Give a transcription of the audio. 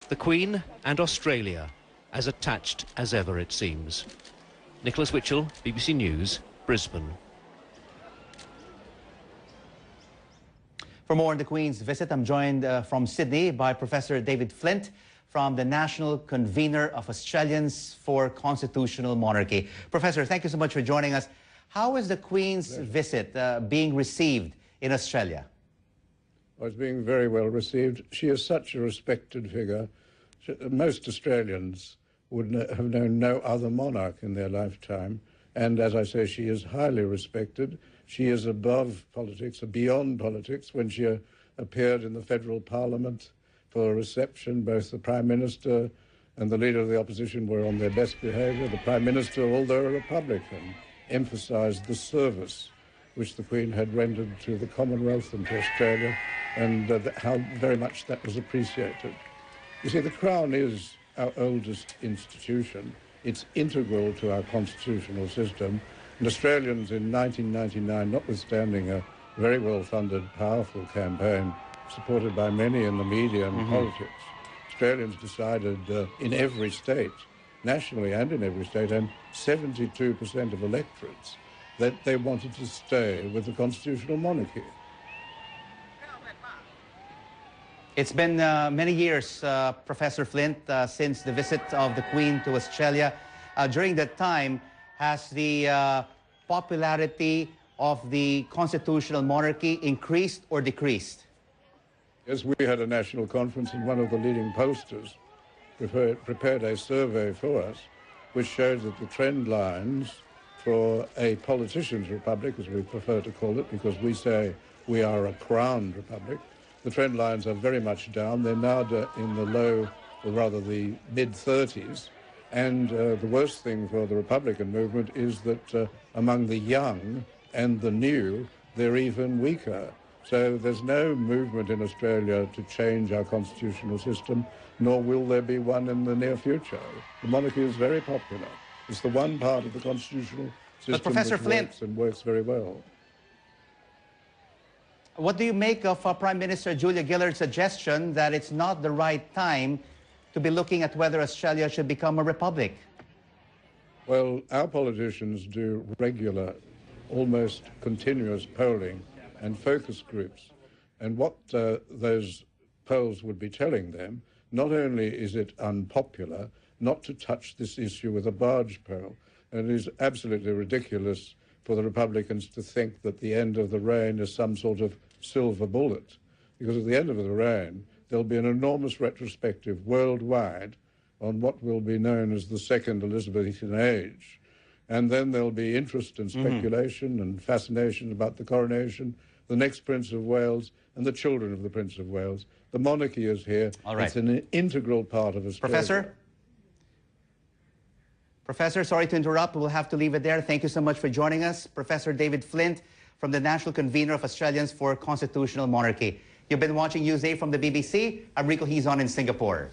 The Queen and Australia, as attached as ever it seems. Nicholas Witchell, BBC News, Brisbane. For more on the Queen's visit, I'm joined from Sydney by Professor David Flint from the National Convener of Australians for Constitutional Monarchy. Professor, thank you so much for joining us. How is the Queen's visit being received in Australia? Well, it's being very well received. She is such a respected figure. Most Australians would have known no other monarch in their lifetime. And as I say, she is highly respected. She is above politics, beyond politics. When she appeared in the federal parliament for a reception, both the Prime Minister and the Leader of the Opposition were on their best behaviour. The Prime Minister, although a Republican, emphasised the service which the Queen had rendered to the Commonwealth and to Australia, and how very much that was appreciated. You see, the Crown is our oldest institution. It's integral to our constitutional system. And Australians in 1999, notwithstanding a very well-funded, powerful campaign supported by many in the media and politics, Australians decided in every state, nationally and in every state, and 72% of electorates, that they wanted to stay with the constitutional monarchy. It's been many years, Professor Flint, since the visit of the Queen to Australia. During that time, has the popularity of the constitutional monarchy increased or decreased? Yes, we had a national conference, and one of the leading pollsters prepared a survey for us, which showed that the trend lines for a politician's republic, as we prefer to call it, because we say we are a crowned republic, the trend lines are very much down. They're now in the low, or rather the mid-30s. And the worst thing for the Republican movement is that among the young and the new, they're even weaker. So there's no movement in Australia to change our constitutional system, nor will there be one in the near future. The monarchy is very popular. It's the one part of the constitutional system Professor Flint, works and works very well. What do you make of Prime Minister Julia Gillard's suggestion that it's not the right time to be looking at whether Australia should become a republic? Well, our politicians do regular, almost continuous polling and focus groups. And what those polls would be telling them, not only is it unpopular not to touch this issue with a barge pole, and it is absolutely ridiculous for the Republicans to think that the end of the reign is some sort of silver bullet, because at the end of the reign, there'll be an enormous retrospective worldwide on what will be known as the Second Elizabethan Age. And then there'll be interest and speculation and fascination about the coronation, the next Prince of Wales, and the children of the Prince of Wales. The monarchy is here. All right. It's an integral part of Australia. Professor, sorry to interrupt. We'll have to leave it there. Thank you so much for joining us. Professor David Flint from the National Convener of Australians for Constitutional Monarchy. You've been watching Newsday from the BBC. I'm Rico Hizon in Singapore.